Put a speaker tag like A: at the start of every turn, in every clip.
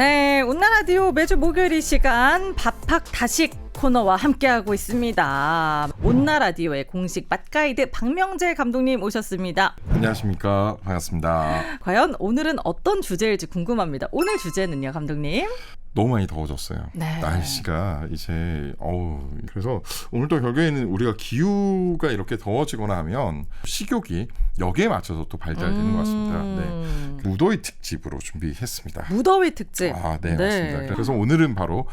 A: 네, 온나라디오 매주 목요일 이 시간 밥학 다식 코너와 함께하고 있습니다. 온나라디오의 공식 맛가이드 박명재 감독님 오셨습니다.
B: 안녕하십니까, 반갑습니다.
A: 과연 오늘은 어떤 주제일지 궁금합니다. 오늘 주제는요, 감독님?
B: 너무 많이 더워졌어요.
A: 네.
B: 날씨가 이제 그래서 오늘도 결국에는 우리가 기후가 이렇게 더워지거나 하면 식욕이 여기에 맞춰서 또 발달되는 것 같습니다. 네. 무더위 특집으로 준비했습니다.
A: 무더위 특집.
B: 네, 맞습니다. 그래서 오늘은 바로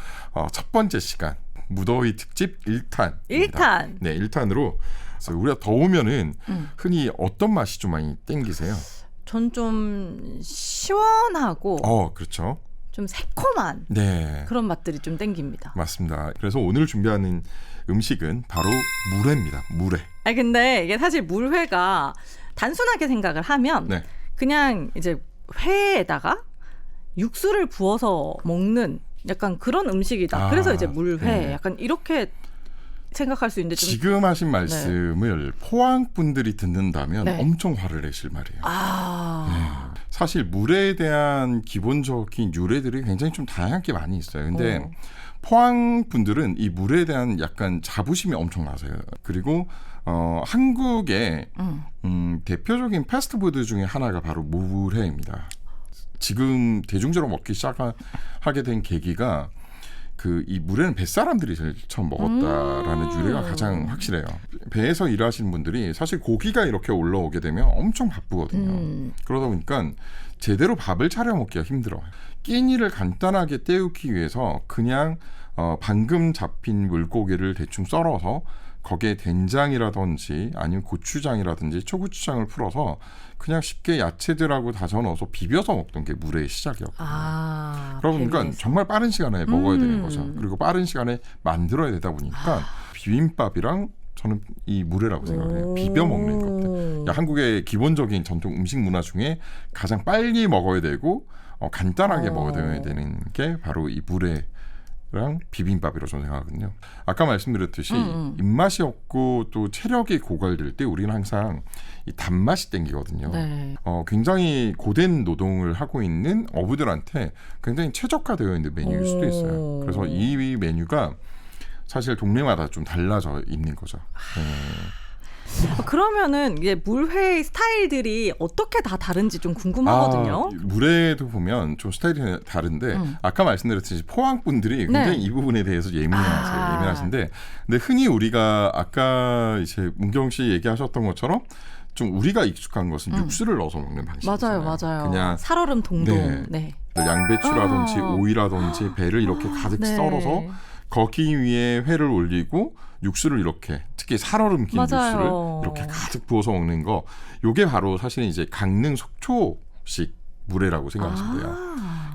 B: 첫 번째 시간 무더위 특집 1탄.
A: 1탄.
B: 네, 1탄으로 우리가 더우면은 흔히 어떤 맛이 좀 많이 땡기세요?
A: 전 좀 시원하고
B: 그렇죠.
A: 좀 새콤한 그런 맛들이 좀 땡깁니다.
B: 맞습니다. 그래서 오늘 준비하는 음식은 바로 물회입니다. 물회.
A: 근데 이게 사실 물회가 단순하게 생각을 하면 그냥 이제 회에다가 육수를 부어서 먹는 약간 그런 음식이다. 그래서 이제 물회 약간 이렇게 생각할 수 있는데 좀
B: 지금 하신 말씀을 포항 분들이 듣는다면 엄청 화를 내실 말이에요. 사실 물회에 대한 기본적인 유래들이 굉장히 좀 다양하게 많이 있어요. 근데 포항 분들은 이 물회에 대한 약간 자부심이 엄청나세요. 그리고 한국의 대표적인 패스트푸드 중에 하나가 바로 물회입니다. 지금 대중적으로 먹기 시작하게 된 계기가 이 물회는 뱃사람들이 제일 처음 먹었다라는 유래가 가장 확실해요. 배에서 일하시는 분들이 사실 고기가 이렇게 올라오게 되면 엄청 바쁘거든요. 그러다 보니까 제대로 밥을 차려 먹기가 힘들어요. 끼니를 간단하게 때우기 위해서 그냥 방금 잡힌 물고기를 대충 썰어서 거기에 된장이라든지 아니면 고추장이라든지 초고추장을 풀어서 그냥 쉽게 야채들하고 다져 넣어서 비벼서 먹던 게 물회의 시작이었거든요. 그러니까 정말 빠른 시간에 먹어야 되는 거죠. 그리고 빠른 시간에 만들어야 되다 보니까 비빔밥이랑 저는 이 물회라고 생각해요. 비벼 먹는 것들. 한국의 기본적인 전통 음식 문화 중에 가장 빨리 먹어야 되고 간단하게 먹어야 되는 게 바로 이 물회랑 비빔밥이라고 저는 생각하거든요. 아까 말씀드렸듯이 입맛이 없고 또 체력이 고갈될 때 우리는 항상 이 단맛이 땡기거든요. 굉장히 고된 노동을 하고 있는 어부들한테 굉장히 최적화되어 있는 메뉴일 수도 있어요. 그래서 이 메뉴가 사실 동네마다 좀 달라져 있는 거죠.
A: 그러면은 이게 물회 스타일들이 어떻게 다 다른지 좀 궁금하거든요.
B: 물회도 보면 좀 스타일이 다른데 아까 말씀드렸듯이 포항 분들이 굉장히 이 부분에 대해서 예민하신데, 근데 흔히 우리가 아까 이제 문경 씨 얘기하셨던 것처럼 좀 우리가 익숙한 것은 육수를 넣어서 먹는 방식이잖아요.
A: 맞아요.
B: 그냥
A: 살얼음 동동.
B: 양배추라든지 오이라든지 배를 이렇게 가득 썰어서 거기 위에 회를 올리고 육수를 이렇게 특히 살얼음 낀 육수를 이렇게 가득 부어서 먹는 거, 요게 바로 사실은 이제 강릉 속초식 물회라고 생각하시면 돼요.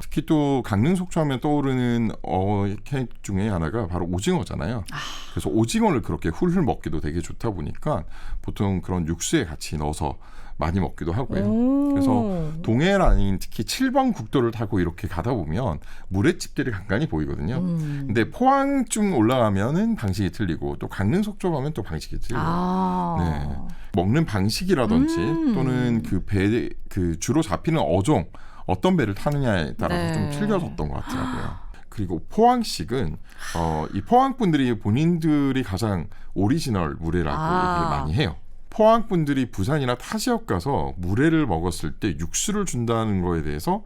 B: 특히 또 강릉 속초하면 떠오르는 어획 중에 하나가 바로 오징어잖아요. 그래서 오징어를 그렇게 훌훌 먹기도 되게 좋다 보니까 보통 그런 육수에 같이 넣어서 많이 먹기도 하고요. 그래서 동해 라인 특히 7번 국도를 타고 이렇게 가다 보면 물회집들이 간간히 보이거든요. 근데 포항쯤 올라가면은 방식이 틀리고 또 강릉 속초 가면 또 방식이 틀려요. 먹는 방식이라든지 또는 그 주로 잡히는 어종, 어떤 배를 타느냐에 따라서 좀 틀려졌던 것 같더라고요. 그리고 포항식은 이 포항 분들이 본인들이 가장 오리지널 물회라고 얘기를 많이 해요. 포항 분들이 부산이나 타 지역 가서 물회를 먹었을 때 육수를 준다는 거에 대해서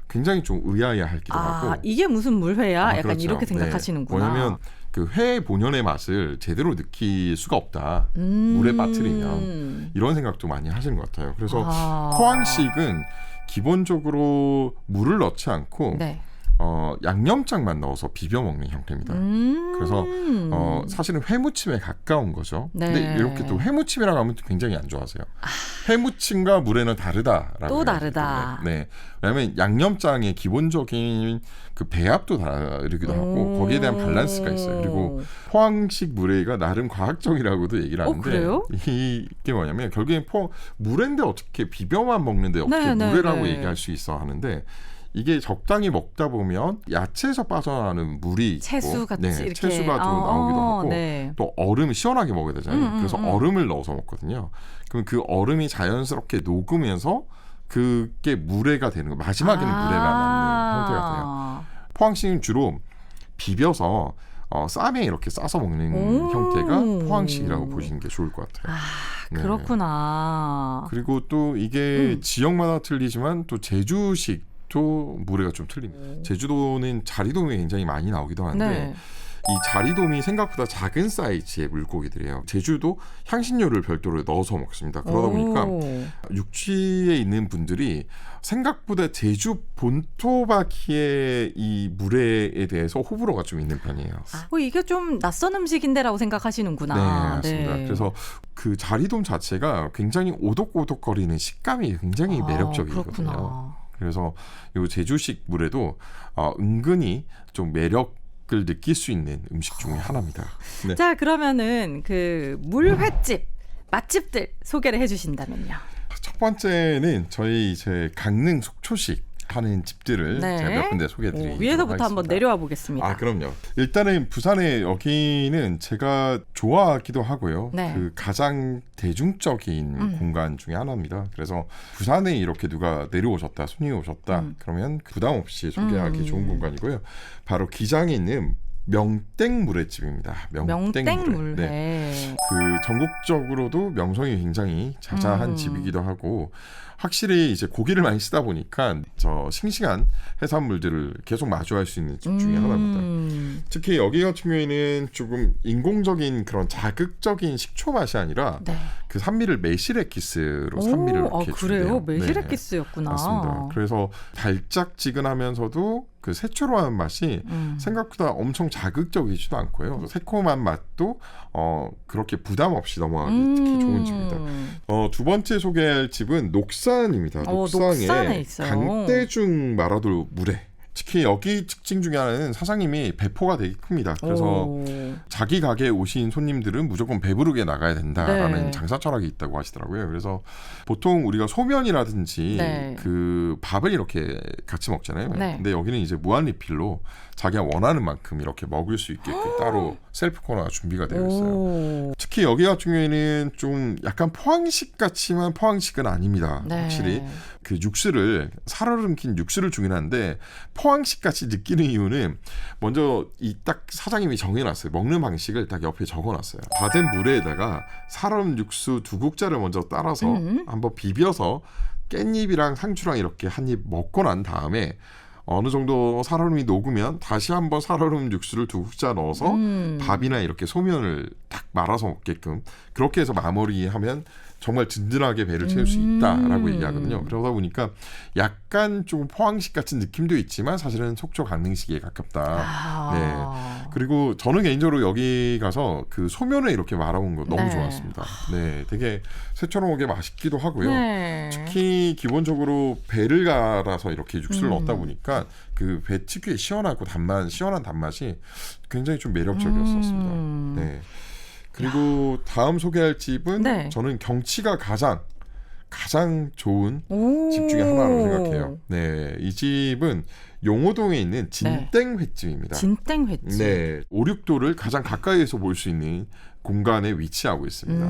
B: 굉장히 좀 의아해하기도 하고, 이게
A: 무슨 물회야? 약간
B: 그렇죠.
A: 이렇게 생각하시는구나.
B: 왜냐하면 그 회 본연의 맛을 제대로 느낄 수가 없다. 물에 빠뜨리면 이런 생각도 많이 하시는 것 같아요. 그래서 포항식은 기본적으로 물을 넣지 않고 양념장만 넣어서 비벼 먹는 형태입니다. 그래서 사실은 회무침에 가까운 거죠. 근데 이렇게 또 회무침이라고 하면 굉장히 안 좋아하세요. 회무침과 물회는 다르다라고.
A: 또 다르다.
B: 왜냐하면 양념장의 기본적인 그 배합도 다르기도 하고 거기에 대한 밸런스가 있어요. 그리고 포항식 물회가 나름 과학적이라고도 얘기를 하는데,
A: 그래요?
B: 이게 뭐냐면 결국엔 물회인데 어떻게 비벼만 먹는데 어떻게 물회라고 얘기할 수 있어 하는데, 이게 적당히 먹다 보면 야채에서 빠져나가는 물이 있고
A: 채수같이
B: 채수가 좀 나오기도 하고 또 얼음을 시원하게 먹어야 되잖아요. 그래서 얼음을 넣어서 먹거든요. 그럼 그 얼음이 자연스럽게 녹으면서 그게 물회가 되는 거, 마지막에는 물회가 남는 형태가 돼요. 포항식은 주로 비벼서 쌈에 이렇게 싸서 먹는 형태가 포항식이라고 보시는 게 좋을 것 같아요.
A: 그렇구나.
B: 네. 그리고 또 이게 지역마다 틀리지만 또 제주식도 물회가 좀 틀립니다. 제주도는 자리돔이 굉장히 많이 나오기도 하는데
A: 네.
B: 이 자리돔이 생각보다 작은 사이즈의 물고기들이에요. 제주도 향신료를 별도로 넣어서 먹습니다. 그러다 보니까 육지에 있는 분들이 생각보다 제주 본토바퀴의 이 물회에 대해서 호불호가 좀 있는 편이에요.
A: 이게 좀 낯선 음식인데라고 생각하시는구나.
B: 네, 맞습니다.
A: 네.
B: 그래서 그 자리돔 자체가 굉장히 오독오독거리는 식감이 굉장히 매력적이거든요.
A: 그렇구나.
B: 그래서 이 제주식 물회도 은근히 좀 매력을 느낄 수 있는 음식 중에 하나입니다. 네.
A: 자, 그러면은 그 물횟집 맛집들 소개를 해주신다면요.
B: 첫 번째는 저희 이제 강릉 속초식 하는 집들을
A: 네.
B: 제가 몇 군데 소개해드리도록
A: 위에서부터
B: 하겠습니다.
A: 한번 내려와 보겠습니다.
B: 그럼요. 일단은 부산에 여기는 제가 좋아하기도 하고요.
A: 네.
B: 그 가장 대중적인 공간 중에 하나입니다. 그래서 부산에 이렇게 누가 내려오셨다, 손님이 오셨다, 그러면 부담 없이 소개하기 좋은 공간이고요. 바로 기장에 있는 명땡 물회집입니다.
A: 명땡 물회.
B: 네. 그 전국적으로도 명성이 굉장히 자자한 집이기도 하고 확실히 이제 고기를 많이 쓰다 보니까 저 싱싱한 해산물들을 계속 마주할 수 있는 집 중에 하나입니다. 특히 여기 같은 경우에는 조금 인공적인 그런 자극적인 식초 맛이 아니라
A: 네.
B: 그 산미를 매실액기스로 산미를 이렇게
A: 그래요?
B: 준대요.
A: 매실액기스였구나.
B: 맞습니다. 그래서 달짝지근하면서도 그 새초로한 맛이 생각보다 엄청 자극적이지도 않고요. 새콤한 맛도 그렇게 부담 없이 넘어가기 특히 좋은 집입니다. 두 번째 소개할 집은 녹산입니다. 녹산에
A: 있어요.
B: 강대중 마라돌 물회. 특히 여기 특징 중에 하나는 사장님이 배포가 되게 큽니다. 그래서 자기 가게에 오신 손님들은 무조건 배부르게 나가야 된다라는
A: 네.
B: 장사 철학이 있다고 하시더라고요. 그래서 보통 우리가 소면이라든지
A: 네.
B: 그 밥을 이렇게 같이 먹잖아요.
A: 네.
B: 근데 여기는 이제 무한 리필로 자기가 원하는 만큼 이렇게 먹을 수 있게끔 따로 셀프 코너가 준비가 되어 있어요. 특히 여기 같은 경우에는 좀 약간 포항식 같지만 포항식은 아닙니다.
A: 네.
B: 확실히 그 육수를 살얼음킨 육수를 주긴 하는데 포항식 같이 느끼는 이유는 먼저 이 딱 사장님이 정해놨어요. 먹는 방식을 딱 옆에 적어놨어요. 받은 물에다가 살얼음 육수 2국자를 먼저 따라서 한번 비벼서 깻잎이랑 상추랑 이렇게 한 입 먹고 난 다음에 어느 정도 살얼음이 녹으면 다시 한번 살얼음 육수를 2국자 넣어서 밥이나 이렇게 소면을 딱 말아서 먹게끔 그렇게 해서 마무리하면 정말 든든하게 배를 채울 수 있다라고 얘기하거든요. 그러다 보니까 약간 좀 포항식 같은 느낌도 있지만 사실은 속초 강릉식에 가깝다. 네. 그리고 저는 개인적으로 여기 가서 그 소면을 이렇게 말아본 거 너무
A: 네.
B: 좋았습니다. 네, 되게 새처럼하게 맛있기도 하고요.
A: 네.
B: 특히 기본적으로 배를 갈아서 이렇게 육수를 넣다 보니까 그 배 특유의 시원한 단맛이 굉장히 좀 매력적이었습니다. 네. 그리고 다음 소개할 집은
A: 네.
B: 저는 경치가 가장 좋은 집 중에 하나라고 생각해요. 네, 이 집은 용호동에 있는 진땡 횟집입니다.
A: 진땡 횟집.
B: 네, 5,6도를 가장 가까이에서 볼 수 있는 공간에 위치하고 있습니다.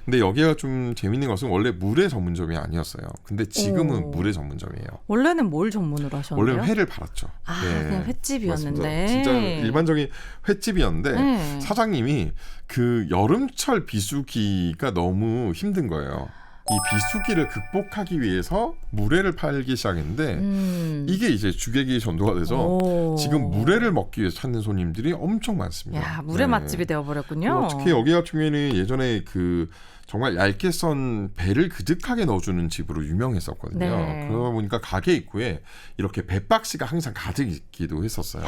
B: 근데 여기가 좀 재밌는 것은 원래 물회 전문점이 아니었어요. 근데 지금은 물회 전문점이에요.
A: 원래는 뭘 전문으로 하셨나요?
B: 원래는 회를 팔았죠.
A: 네. 그냥 횟집이었는데.
B: 맞습니다. 진짜 일반적인 횟집이었는데 사장님이 그 여름철 비수기가 너무 힘든 거예요. 이 비수기를 극복하기 위해서 물회를 팔기 시작했는데 이게 이제 주객이 전도가 돼서 지금 물회를 먹기 위해서 찾는 손님들이 엄청 많습니다.
A: 야, 물회 맛집이 되어버렸군요.
B: 특히 여기 같은 경우에는 예전에 그 정말 얇게 썬 배를 그득하게 넣어주는 집으로 유명했었거든요.
A: 네.
B: 그러다 보니까 가게 입구에 이렇게 배 박스가 항상 가득 있기도 했었어요.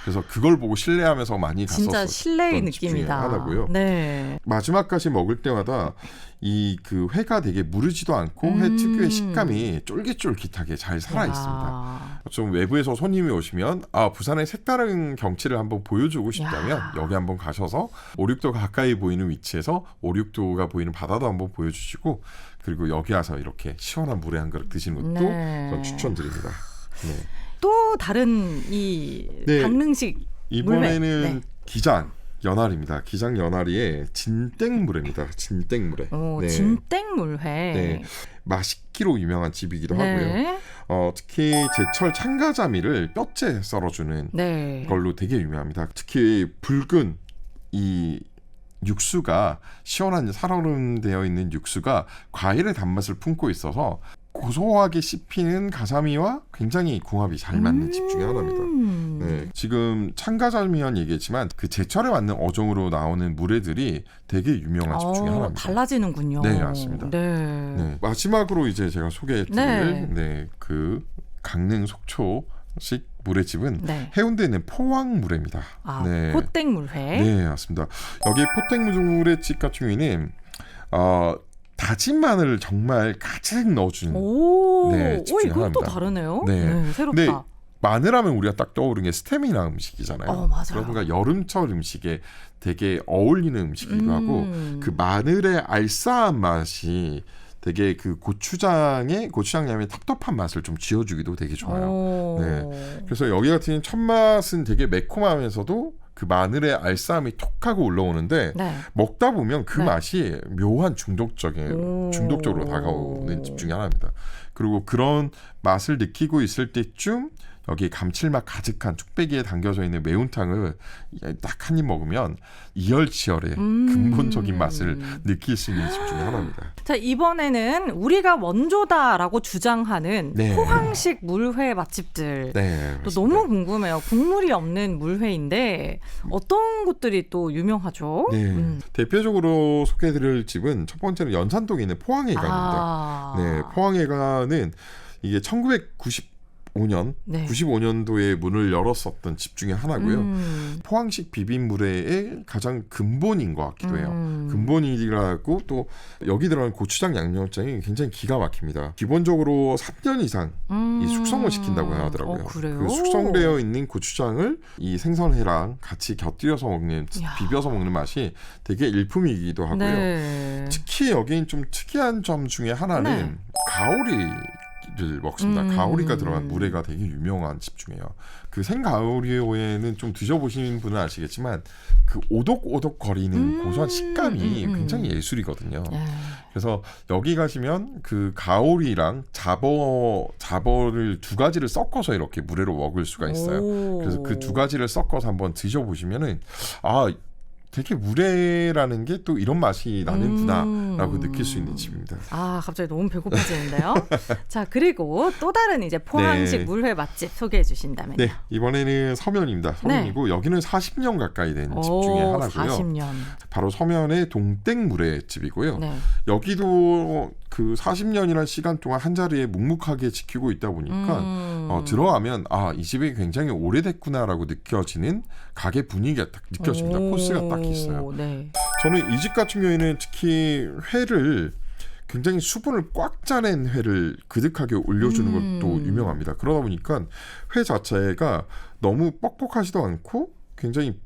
B: 그래서 그걸 보고 신뢰하면서 많이 갔었던
A: 진짜 신뢰의 느낌이다.
B: 하나고요.
A: 네.
B: 마지막까지 먹을 때마다 이 그 회가 되게 무르지도 않고 회 특유의 식감이 쫄깃쫄깃하게 잘 살아 있습니다. 좀 외부에서 손님이 오시면 부산의 색다른 경치를 한번 보여주고 싶다면 여기 한번 가셔서 5,6도 가까이 보이는 위치에서 5,6도가 보이는 바다도 한번 보여주시고 그리고 여기 와서 이렇게 시원한 물회 한 그릇 드시는 것도 전 추천드립니다. 네.
A: 또 다른 이 강릉식
B: 이번에는
A: 물회.
B: 기장 연알입니다. 기장 연알이의 진땡물회입니다. 진땡물회.
A: 진땡물회.
B: 네. 맛있기로 유명한 집이기도 하고요. 특히 제철 참가자미를 뼈째 썰어주는
A: 네.
B: 걸로 되게 유명합니다. 특히 붉은 이 육수가 시원한 살얼음되어 있는 육수가 과일의 단맛을 품고 있어서 고소하게 씹히는 가자미와 굉장히 궁합이 잘 맞는 집 중에 하나입니다. 네, 지금 참가자미만 얘기했지만 그 제철에 맞는 어종으로 나오는 물회들이 되게 유명한 집 중에 하나입니다.
A: 달라지는군요.
B: 네, 맞습니다.
A: 네.
B: 네, 마지막으로 이제 제가 소개해드릴 그 강릉 속초식 물회집은
A: 네.
B: 해운대에 있는 포항물회입니다.
A: 네. 포땡물회.
B: 네, 맞습니다. 여기 포땡물회집 같은 경우에는 다진 마늘을 정말 가득 넣어주는 집 중에
A: 이건
B: 하나입니다.
A: 또 다르네요.
B: 네,
A: 새롭다.
B: 근데 마늘하면 우리가 딱 떠오르는 게 스테미나 음식이잖아요.
A: 맞아요.
B: 그러니까 여름철 음식에 되게 어울리는 음식이기도 하고 그 마늘의 알싸한 맛이 되게 그 고추장 양념의 텁텁한 맛을 좀 지어주기도 되게 좋아요. 네. 그래서 여기 같은 첫 맛은 되게 매콤하면서도 그 마늘의 알싸함이 톡 하고 올라오는데 먹다 보면 그 맛이 묘한 중독적으로 다가오는 집 중에 하나입니다. 그리고 그런 맛을 느끼고 있을 때쯤 여기 감칠맛 가득한 뚝배기에 담겨져 있는 매운탕을 딱 한 입 먹으면 이열치열의 근본적인 맛을 느낄 수 있는 집 중에 하나입니다.
A: 자, 이번에는 우리가 원조다라고 주장하는 포항식 물회 맛집들. 또 너무 궁금해요. 국물이 없는 물회인데 어떤 곳들이 또 유명하죠?
B: 대표적으로 소개해드릴 집은 첫 번째는 연산동에 있는 포항회관입니다. 네, 포항회관은 이게 95년도에 문을 열었었던 집 중에 하나고요. 포항식 비빔물회의 가장 근본인 것 같기도 해요. 근본이라고 또 여기 들어간 고추장 양념장이 굉장히 기가 막힙니다. 기본적으로 3년 이상 이 숙성을 시킨다고 하더라고요.
A: 그래요?
B: 그 숙성되어 있는 고추장을 이 생선회랑 같이 곁들여서 먹는, 비벼서 먹는 맛이 되게 일품이기도 하고요. 특히 여기는 좀 특이한 점 중에 하나는 가오리를 먹습니다. 가오리가 들어간 물회가 되게 유명한 집 중이에요. 그 생가오리에는 좀 드셔보신 분은 아시겠지만 그 오독오독 거리는 고소한 식감이 굉장히 예술이거든요. 그래서 여기 가시면 그 가오리랑 잡어를 두 가지를 섞어서 이렇게 물회로 먹을 수가 있어요. 그래서 그 두 가지를 섞어서 한번 드셔보시면은 되게 물회라는 게 또 이런 맛이 나는구나라고 느낄 수 있는 집입니다.
A: 갑자기 너무 배고파지는데요. 자, 그리고 또 다른 이제 포항식 물회 맛집 소개해 주신다면요.
B: 네, 이번에는 서면입니다. 서면이고 여기는 40년 가까이 된 집 중에 하나고요.
A: 40년.
B: 바로 서면의 동땡물회집이고요. 여기도 그 40년이라는 시간 동안 한 자리에 묵묵하게 지키고 있다 보니까 들어가면 이 집이 굉장히 오래됐구나라고 느껴지는 가게 분위기가 딱 느껴집니다. 코스가 딱 있어요. 저는 이 집 같은 경우에는 특히 회를 굉장히 수분을 꽉 짜낸 회를 그득하게 올려주는 것도 유명합니다. 그러다 보니까 회 자체가 너무 뻑뻑하지도 않고 굉장히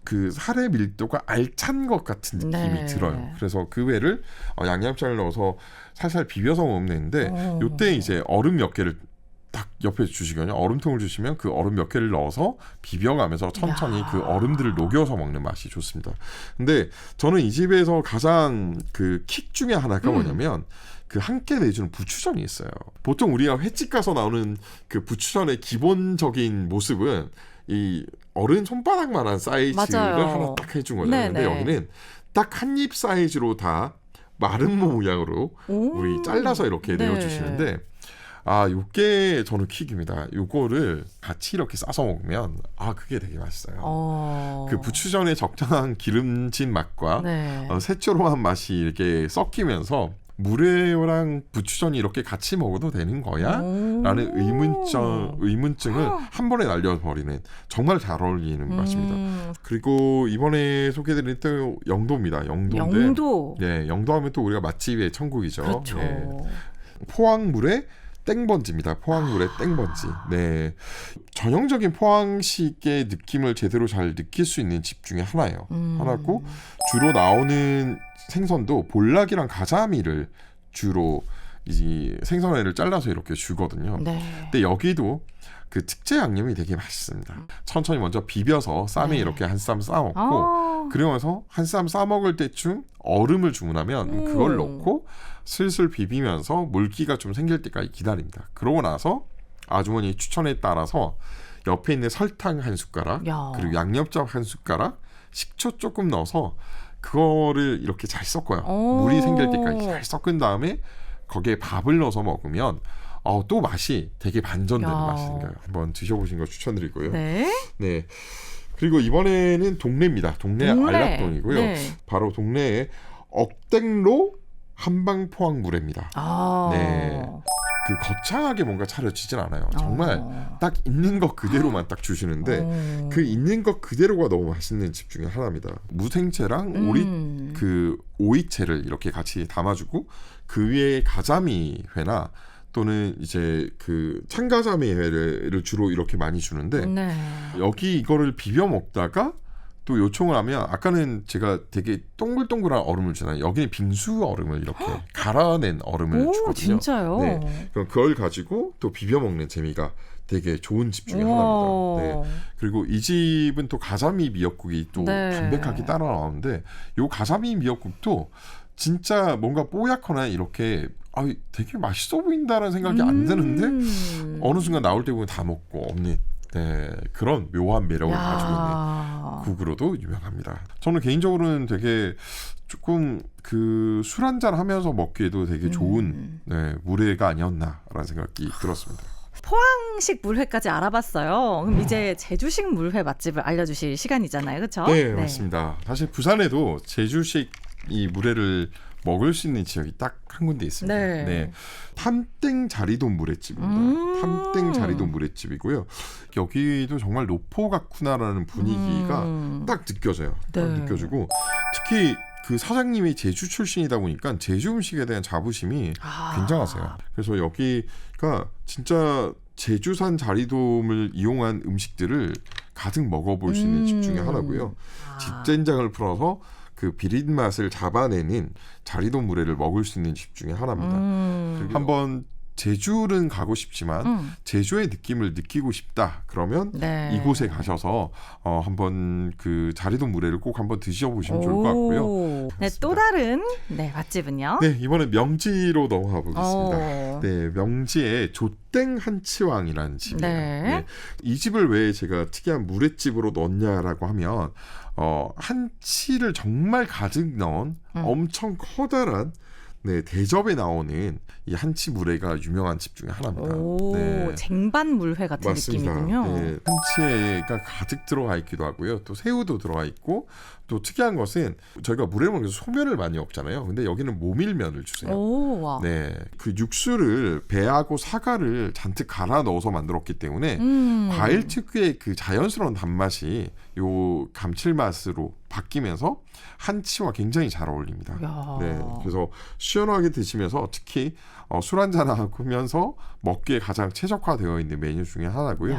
B: 그 살의 밀도가 알찬 것 같은 느낌이 들어요. 그래서 그 회를 양념장을 넣어서 살살 비벼서 먹는데 요때 이제 얼음 몇 개를 딱 옆에 주시거든요. 얼음통을 주시면 그 얼음 몇 개를 넣어서 비벼가면서 천천히 그 얼음들을 녹여서 먹는 맛이 좋습니다. 근데 저는 이 집에서 가장 그 킥 중에 하나가 뭐냐면 그 함께 내주는 부추전이 있어요. 보통 우리가 횟집 가서 나오는 그 부추전의 기본적인 모습은 이 어른 손바닥만한 사이즈를 하나 딱 해준 거잖아요. 근데 여기는 딱 한 입 사이즈로 다 마른 모양으로 우리 잘라서 이렇게 내어주시는데 요게 저는 킥입니다. 요거를 같이 이렇게 싸서 먹으면 그게 되게 맛있어요. 그 부추전의 적당한 기름진 맛과 새초롬한 맛이 이렇게 섞이면서 물회랑 부추전이 이렇게 같이 먹어도 되는 거야? 라는 의문증을 한 번에 날려버리는 정말 잘 어울리는 맛입니다. 그리고 이번에 소개해드린 또 영도입니다. 영도. 네, 영도하면 또 우리가 맛집의 천국이죠.
A: 그렇죠.
B: 네. 포항물회 땡번지입니다. 포항물회 땡번지. 네, 전형적인 포항식의 느낌을 제대로 잘 느낄 수 있는 집 중에 하나고 주로 나오는 생선도 볼락이랑 가자미를 주로 이 생선회를 잘라서 이렇게 주거든요. 근데 여기도 그 특제 양념이 되게 맛있습니다. 천천히 먼저 비벼서 쌈에 이렇게 한 쌈 싸먹고 그러면서 한 쌈 싸먹을 때쯤 얼음을 주문하면 그걸 넣고 슬슬 비비면서 물기가 좀 생길 때까지 기다립니다. 그러고 나서 아주머니 추천에 따라서 옆에 있는 설탕 한 숟가락, 그리고 양념장 한 숟가락, 식초 조금 넣어서 그거를 이렇게 잘 섞어요. 물이 생길 때까지 잘 섞은 다음에 거기에 밥을 넣어서 먹으면 또 맛이 되게 반전되는 맛이 생겨요. 한번 드셔보신 거 추천드리고요.
A: 네.
B: 네. 그리고 이번에는 동래입니다. 동래 알락동이고요. 네. 바로 동래의 억땡로 한방 포항 물회입니다. 네. 그 거창하게 뭔가 차려지진 않아요. 정말 딱 있는 것 그대로만 딱 주시는데 그 있는 것 그대로가 너무 맛있는 집 중에 하나입니다. 무생채랑 오이채를 이렇게 같이 담아주고 그 위에 가자미회나 또는 이제 그 참가자미회를 주로 이렇게 많이 주는데 여기 이거를 비벼 먹다가 또 요청을 하면 아까는 제가 되게 동글동글한 얼음을 주잖아요. 여기는 빙수 얼음을 이렇게 갈아낸 얼음을 주거든요.
A: 진짜요?
B: 네. 그럼 그걸 가지고 또 비벼 먹는 재미가 되게 좋은 집 중에 하나입니다. 네. 그리고 이 집은 또 가자미 미역국이 또 담백하게 따라 나오는데 요 가자미 미역국도 진짜 뭔가 뽀얗거나 이렇게 되게 맛있어 보인다는 생각이 안 드는데 어느 순간 나올 때 보면 다 먹고 없는 그런 묘한 매력을 가지고 있는 국으로도 유명합니다. 저는 개인적으로는 되게 조금 그 술 한잔 하면서 먹기에도 되게 좋은 물회가 아니었나라는 생각이 들었습니다.
A: 포항식 물회까지 알아봤어요. 그럼 이제 제주식 물회 맛집을 알려주실 시간이잖아요. 그렇죠?
B: 네, 맞습니다. 사실 부산에도 제주식 이 물회를 먹을 수 있는 지역이 딱 한 군데 있습니다. 네. 탐땡 자리돔 물회집입니다. 탐땡 자리돔 물회집이고요. 여기도 정말 노포 같구나라는 분위기가 딱 느껴져요. 딱 느껴지고 특히 그 사장님이 제주 출신이다 보니까 제주 음식에 대한 자부심이 굉장하세요. 그래서 여기가 진짜 제주산 자리돔을 이용한 음식들을 가득 먹어볼 수 있는 집 중에 하나고요. 집된장을 풀어서 그 비린 맛을 잡아내는 자리돔 물회를 먹을 수 있는 집 중에 하나입니다. 한번 제주는 가고 싶지만 제주의 느낌을 느끼고 싶다. 그러면 이곳에 가셔서 한번 그 자리돔 물회를 꼭 한번 드셔보시면 좋을 것 같고요.
A: 네, 또 다른 맛집은요?
B: 네, 이번에 명지로 넘어가 보겠습니다. 네, 명지의 조땡 한치왕이라는 집이에요. 네. 이 집을 왜 제가 특이한 물회집으로 넣었냐라고 하면 한치를 정말 가득 넣은 엄청 커다란 대접에 나오는 이 한치 물회가 유명한 집 중에 하나입니다.
A: 쟁반 물회 같은
B: 맞습니다.
A: 느낌이군요.
B: 네, 한치가 가득 들어가 있기도 하고요. 또 새우도 들어가 있고 또 특이한 것은 저희가 물회 먹으면서 소면을 많이 먹잖아요. 근데 여기는 모밀면을 주세요. 네, 그 육수를 배하고 사과를 잔뜩 갈아 넣어서 만들었기 때문에 과일 특유의 그 자연스러운 단맛이 요 감칠맛으로 바뀌면서 한치와 굉장히 잘 어울립니다. 네, 그래서 시원하게 드시면서 특히 술 한잔 하면서 먹기에 가장 최적화되어 있는 메뉴 중에 하나고요.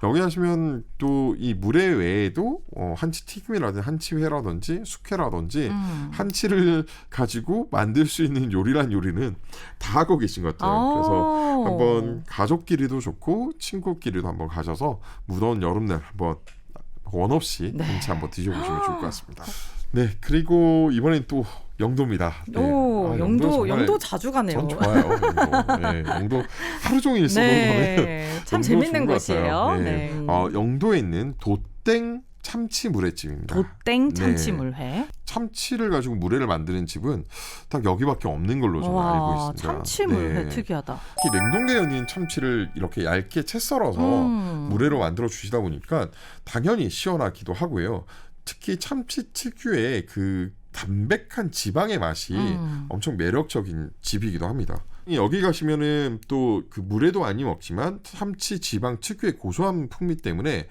B: 여기 하시면 또 이 물회 외에도 한치 튀김이라든지 한치회라든지 숙회라든지 한치를 가지고 만들 수 있는 요리는 다 하고 계신 것 같아요. 그래서 한번 가족끼리도 좋고 친구끼리도 한번 가셔서 무더운 여름날 한번 원 없이 한치 한번 드셔보시면 좋을 것 같습니다. 네, 그리고 이번엔 또 영도입니다.
A: 영도 자주 가네요.
B: 전 좋아요. 영도. 네, 영도 하루 종일 있어도
A: 참 재밌는 곳이에요.
B: 영도에 있는 도땡 참치 물회집입니다.
A: 도땡 참치 물회.
B: 참치를 가지고 물회를 만드는 집은 딱 여기밖에 없는 걸로 저는 알고 있습니다.
A: 참치 물회 특이하다.
B: 특히 냉동되어 있는 참치를 이렇게 얇게 채 썰어서 물회로 만들어 주시다 보니까 당연히 시원하기도 하고요. 특히 참치 특유의 그 담백한 지방의 맛이 엄청 매력적인 집이기도 합니다. 여기 가시면은 또 그 물회도 많이 먹지만 참치 지방 특유의 고소한 풍미 때문에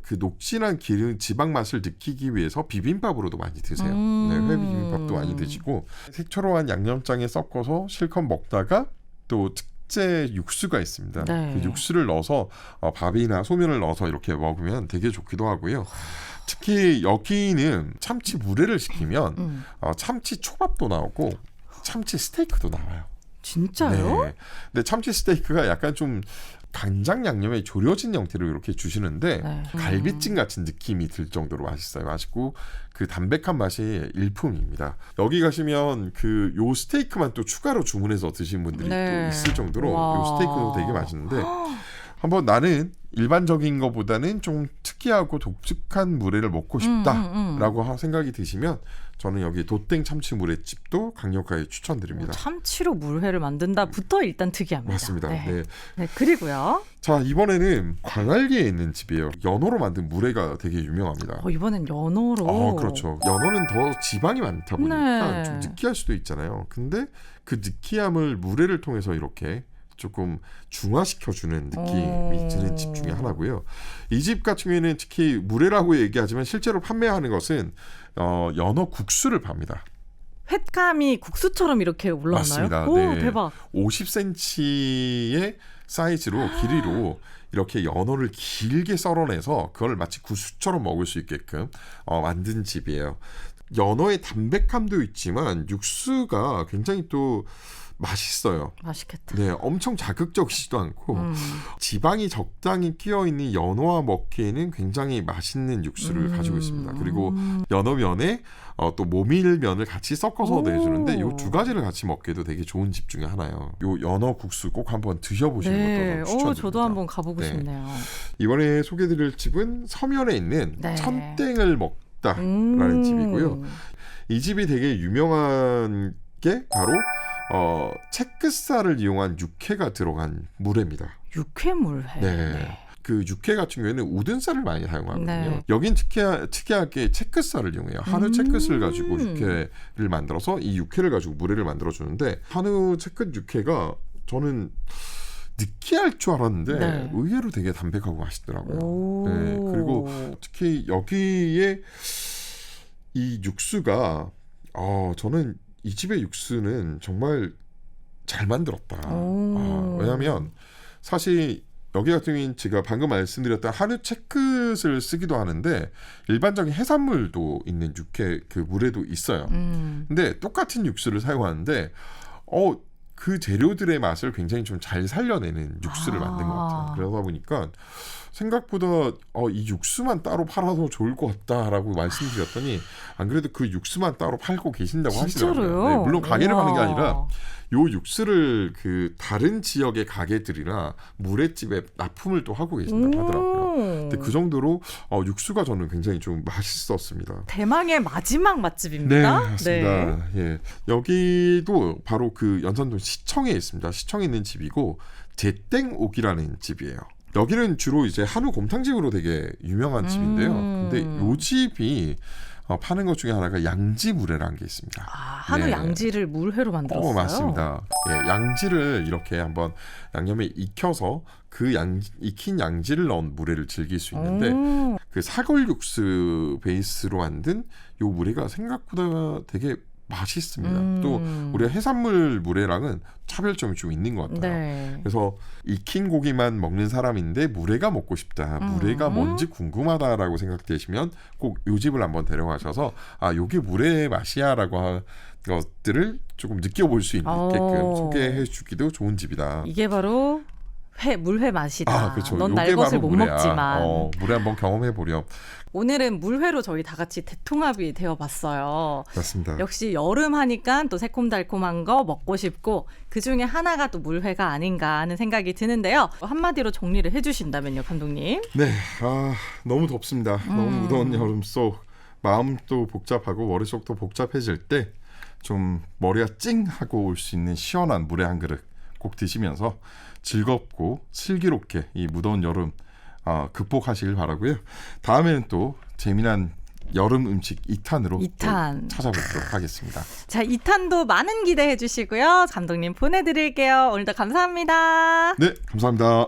B: 그 녹진한 기름 지방 맛을 느끼기 위해서 비빔밥으로도 많이 드세요. 회 비빔밥도 많이 드시고 색초로한 양념장에 섞어서 실컷 먹다가 또 특제 육수가 있습니다. 그 육수를 넣어서 밥이나 소면을 넣어서 이렇게 먹으면 되게 좋기도 하고요. 특히 여기는 참치 물회를 시키면 참치 초밥도 나오고 참치 스테이크도 나와요.
A: 진짜요?
B: 네. 근데 참치 스테이크가 약간 좀
C: 간장 양념에 졸여진 형태로 이렇게 주시는데 갈비찜 같은 느낌이 들 정도로 맛있어요. 맛있고 그 담백한 맛이 일품입니다. 여기 가시면 그 요 스테이크만 또 추가로 주문해서 드신 분들이 또 있을 정도로 요 스테이크도 되게 맛있는데 한번 나는 일반적인 것보다는 좀 특이하고 독특한 물회를 먹고 싶다라고 생각이 드시면 저는 여기 도땡 참치 물회집도 강력하게 추천드립니다.
A: 참치로 물회를 만든다부터 일단 특이합니다.
C: 맞습니다. 네.
A: 네, 그리고요.
C: 자, 이번에는 광안리에 있는 집이에요. 연어로 만든 물회가 되게 유명합니다.
A: 이번엔 연어로.
C: 그렇죠. 연어는 더 지방이 많다 보니까 좀 느끼할 수도 있잖아요. 근데 그 느끼함을 물회를 통해서 이렇게 조금 중화시켜주는 느낌이 드는 집 중에 하나고요. 이 집 같은 경우에는 특히 물회라고 얘기하지만 실제로 판매하는 것은 연어 국수를 팝니다.
A: 횟감이 국수처럼 이렇게 올라오나요?
C: 맞습니다.
A: 오,
C: 네.
A: 대박.
C: 50cm의 사이즈로 길이로 이렇게 연어를 길게 썰어내서 그걸 마치 국수처럼 먹을 수 있게끔 만든 집이에요. 연어의 담백함도 있지만 육수가 굉장히 또 맛있어요.
A: 맛있겠다.
C: 네, 엄청 자극적이지도 않고 지방이 적당히 끼어있는 연어와 먹기에는 굉장히 맛있는 육수를 가지고 있습니다. 그리고 연어면에 또 모밀면을 같이 섞어서 내주는데 이 두 가지를 같이 먹기에도 되게 좋은 집 중에 하나예요. 이 연어 국수 꼭 한번 드셔보시는 것도 추천드립니다.
A: 저도 한번 가보고 싶네요.
C: 이번에 소개해드릴 집은 서면에 있는 천땡을 먹다라는 집이고요. 이 집이 되게 유명한 게 바로 체크살을 이용한 육회가 들어간 물회입니다.
A: 육회 물회.
C: 네. 그 육회 같은 경우에는 우둔살을 많이 사용하거든요.
A: 네.
C: 여긴 특이하게 체크살을 이용해요. 한우 체크살을 가지고 육회를 만들어서 이 육회를 가지고 물회를 만들어주는데 한우 체크 육회가 저는 느끼할 줄 알았는데 의외로 되게 담백하고 맛있더라고요. 네. 그리고 특히 여기에 이 육수가 저는 이 집의 육수는 정말 잘 만들었다. 왜냐하면 사실 여기 같은 경우는 제가 방금 말씀드렸던 한우 체크를 쓰기도 하는데 일반적인 해산물도 있는 육회 그 물에도 있어요. 근데 똑같은 육수를 사용하는데 그 재료들의 맛을 굉장히 좀 잘 살려내는 육수를 만든 것 같아요. 그러다 보니까 생각보다 이 육수만 따로 팔아도 좋을 것 같다라고 말씀드렸더니 안 그래도 그 육수만 따로 팔고 계신다고 하시더라고요. 네, 물론 가게를 하는 게 아니라 요 육수를 그 다른 지역의 가게들이나 물회집에 납품을 또 하고 계신다고 하더라고요. 근데 그 정도로 육수가 저는 굉장히 좀 맛있었습니다.
A: 대망의 마지막 맛집입니다.
C: 네, 맞습니다. 예. 여기도 바로 그 연산동 시청에 있습니다. 시청에 있는 집이고 제땡옥이라는 집이에요. 여기는 주로 이제 한우 곰탕집으로 되게 유명한 집인데요. 근데 요 집이 파는 것 중에 하나가 양지 물회라는 게 있습니다.
A: 한우 양지를 물회로 만들었어요?
C: 맞습니다. 예, 양지를 이렇게 한번 양념에 익혀서 그 익힌 양지를 넣은 물회를 즐길 수 있는데 그 사골 육수 베이스로 만든 요 물회가 생각보다 되게 맛있습니다. 또 우리가 해산물 물회랑은 차별점이 좀 있는 것 같아요.
A: 네.
C: 그래서 익힌 고기만 먹는 사람인데 물회가 먹고 싶다. 물회가 뭔지 궁금하다라고 생각되시면 꼭 이 집을 한번 데려가셔서 요게 물회 맛이야라고 한 것들을 조금 느껴볼 수 있게끔 소개해 주기도 좋은 집이다.
A: 이게 바로 물회 맛이다.
C: 그렇죠.
A: 넌 날 것을 못 먹지만.
C: 물회 한번 경험해 보렴.
A: 오늘은 물회로 저희 다 같이 대통합이 되어봤어요.
C: 맞습니다.
A: 역시 여름 하니까 또 새콤달콤한 거 먹고 싶고 그중에 하나가 또 물회가 아닌가 하는 생각이 드는데요. 한마디로 정리를 해주신다면요, 감독님.
C: 네, 너무 덥습니다. 너무 무더운 여름 속 마음도 복잡하고 머릿속도 복잡해질 때 좀 머리가 찡 하고 올 수 있는 시원한 물회 한 그릇 꼭 드시면서 즐겁고 슬기롭게 이 무더운 여름 극복하시길 바라고요. 다음에는 또 재미난 여름 음식 2탄으로 찾아뵙도록 하겠습니다.
A: 자, 2탄도 많은 기대해 주시고요. 감독님 보내드릴게요. 오늘도 감사합니다.
C: 네, 감사합니다.